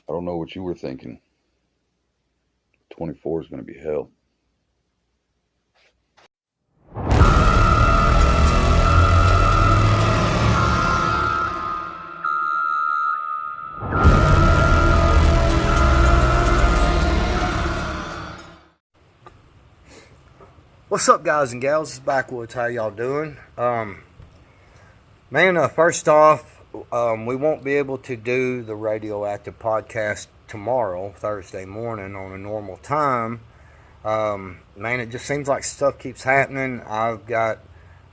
I don't know what you were thinking. 24 is going to be hell. What's up, guys and gals? It's Backwoods. How y'all doing? First off, we won't be able to do the radioactive podcast tomorrow, Thursday morning, on a normal time. It just seems like stuff keeps happening. I've got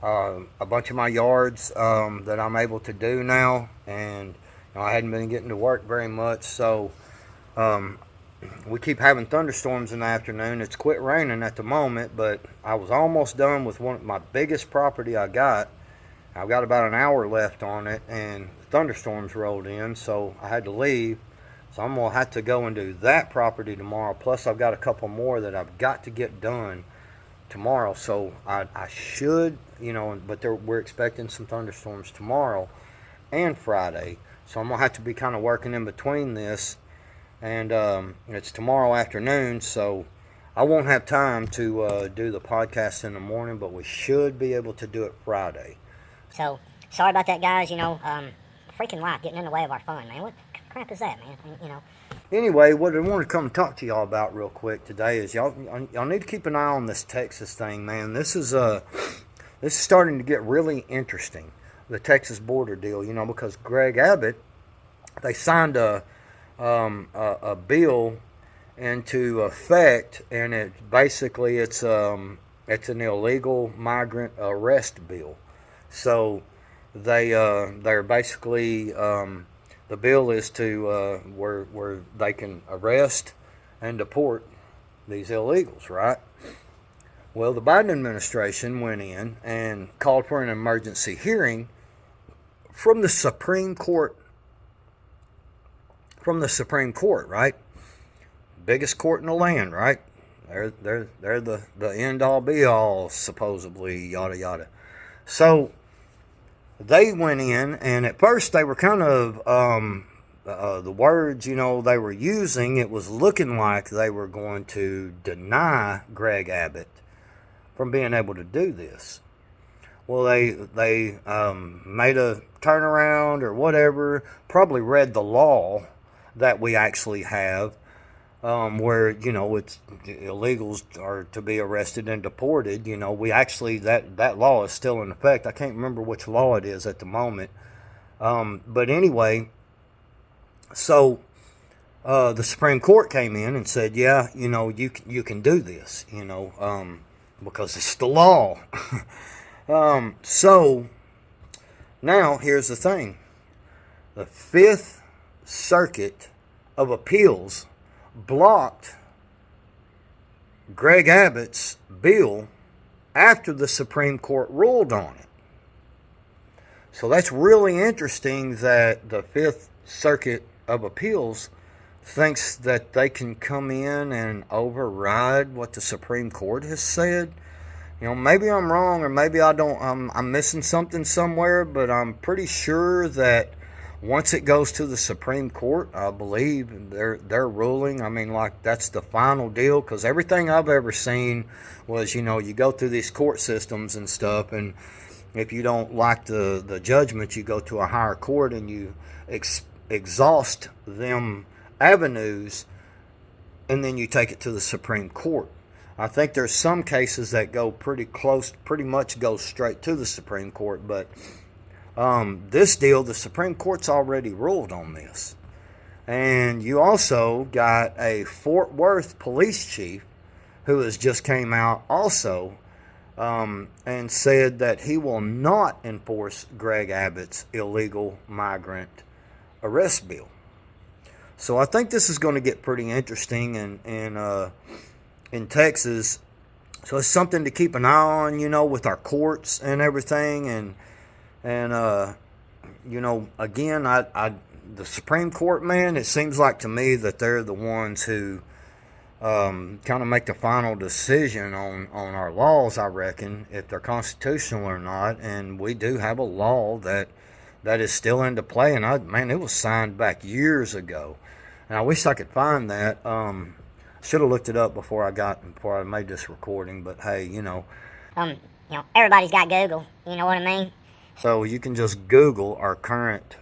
a bunch of my yards that I'm able to do now, and I hadn't been getting to work very much, so we keep having thunderstorms in the afternoon. It's quit raining at the moment, but I was almost done with one of my biggest property I got. I've got about an hour left on it, and thunderstorms rolled in, so I had to leave. So I'm going to have to go and do that property tomorrow. Plus, I've got a couple more that I've got to get done tomorrow. So I should, but we're expecting some thunderstorms tomorrow and Friday. So I'm going to have to be kind of working in between this. And it's tomorrow afternoon, so I won't have time to do the podcast in the morning, but we should be able to do it Friday. So, sorry about that, guys. Freaking life getting in the way of our fun, man. What crap is that, man? Anyway, what I want to come talk to y'all about real quick today is y'all need to keep an eye on this Texas thing, man. This is starting to get really interesting, the Texas border deal, because Greg Abbott, they signed a bill into effect, and it's an illegal migrant arrest bill. So they're basically the bill is to where they can arrest and deport these illegals, right? Well, the Biden administration went in and called for an emergency hearing from the Supreme Court. Right? Biggest court in the land, right? They're the end all be all, supposedly, yada yada. So they went in, and at first they were kind of the words they were using. It was looking like they were going to deny Greg Abbott from being able to do this. Well, they made a turnaround or whatever. Probably read the law that we actually have, where it's illegals are to be arrested and deported. We actually that law is still in effect. I can't remember which law it is at the moment, but anyway, so the Supreme Court came in and said, yeah, you can do this, because it's the law. So now here's the thing: the Fifth Circuit of Appeals blocked Greg Abbott's bill after the Supreme Court ruled on it. So that's really interesting that the Fifth Circuit of Appeals thinks that they can come in and override what the Supreme Court has said. Maybe I'm wrong, or maybe I don't. I'm missing something somewhere, but I'm pretty sure that once it goes to the Supreme Court, I believe their ruling, that's the final deal, because everything I've ever seen was, you go through these court systems and stuff, and if you don't like the judgment, you go to a higher court and you exhaust them avenues, and then you take it to the Supreme Court. I think there's some cases that go pretty much go straight to the Supreme Court, but this deal, the Supreme Court's already ruled on this. And you also got a Fort Worth police chief who has just came out also and said that he will not enforce Greg Abbott's illegal migrant arrest bill. So I think this is going to get pretty interesting in Texas. So it's something to keep an eye on, with our courts and everything. And again, the Supreme Court, man, it seems like to me that they're the ones who kind of make the final decision on our laws, I reckon, if they're constitutional or not. And we do have a law that is still into play. And it was signed back years ago. And I wish I could find that. Should have looked it up before I made this recording. But hey, everybody's got Google. You know what I mean? so you can just Google our current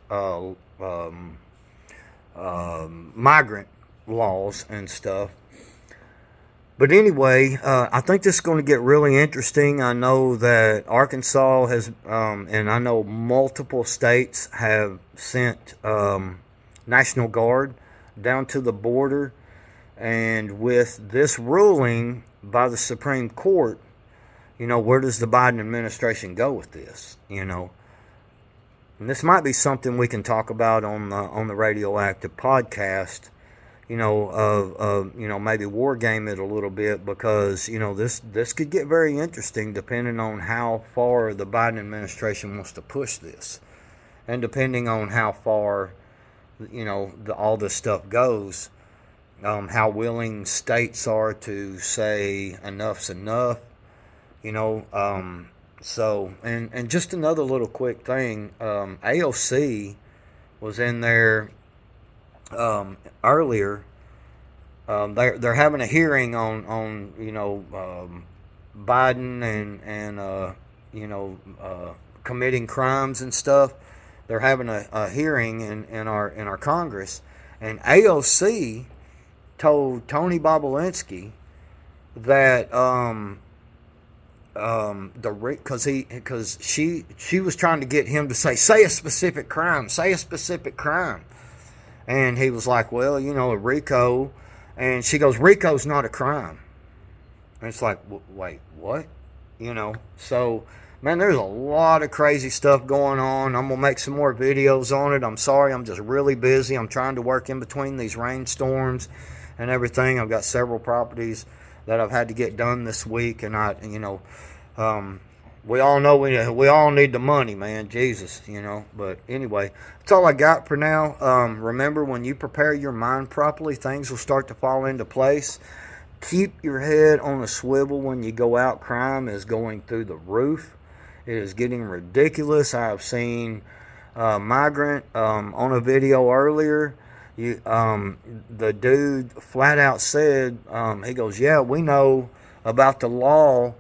migrant laws and stuff. But anyway, I think this is going to get really interesting. I know that Arkansas has, and I know multiple states have sent National Guard down to the border. And with this ruling by the Supreme Court, where does the Biden administration go with this? And this might be something we can talk about on the Radioactive podcast. Maybe war game it a little bit, because this could get very interesting depending on how far the Biden administration wants to push this, and depending on how far all this stuff goes, how willing states are to say enough's enough, So and just another little quick thing, AOC was in there earlier. They're having a hearing on Biden and committing crimes and stuff. They're having a hearing in our Congress, and AOC told Tony Bobolinsky that because she was trying to get him to say a specific crime, and he was like, well, RICO, and she goes, RICO's not a crime, and it's like, wait, what? So man, there's a lot of crazy stuff going on. I'm gonna make some more videos on it. I'm sorry, I'm just really busy. I'm trying to work in between these rainstorms and everything. I've got several properties that I've had to get done this week, and we all know we all need the money, man. Jesus, But anyway, that's all I got for now. Remember, when you prepare your mind properly, things will start to fall into place. Keep your head on a swivel when you go out. Crime is going through the roof. It is getting ridiculous. I have seen migrant on a video earlier. The dude flat out said, he goes, yeah, we know about the law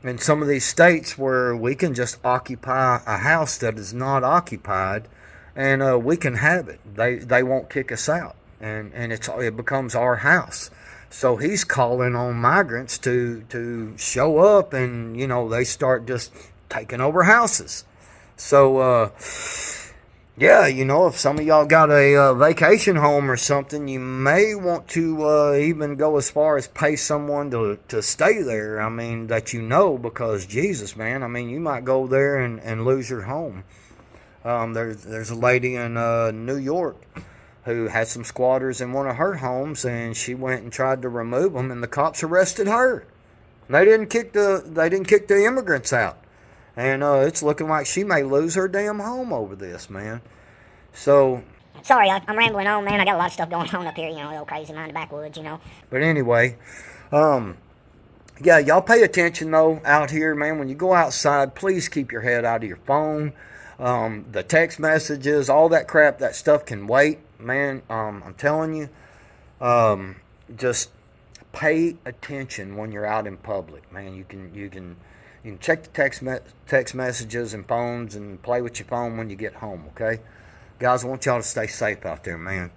in some of these states where we can just occupy a house that is not occupied, and we can have it. They won't kick us out, and it becomes our house. So he's calling on migrants to show up, and they start just taking over houses. So yeah, if some of y'all got a vacation home or something, you may want to even go as far as pay someone to stay there. I mean, that because Jesus, man, I mean, you might go there and lose your home. There's a lady in New York who had some squatters in one of her homes, and she went and tried to remove them, and the cops arrested her. They didn't kick the immigrants out. And it's looking like she may lose her damn home over this, man. So, sorry, I'm rambling on, man. I got a lot of stuff going on up here, a little crazy mind the backwoods, But anyway, yeah, y'all pay attention, though, out here, man. When you go outside, please keep your head out of your phone. The text messages, all that crap, that stuff can wait, man. I'm telling you, just pay attention when you're out in public, man. You can check the text messages and phones and play with your phone when you get home, okay? Guys, I want y'all to stay safe out there, man.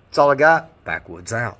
That's all I got. Backwoods out.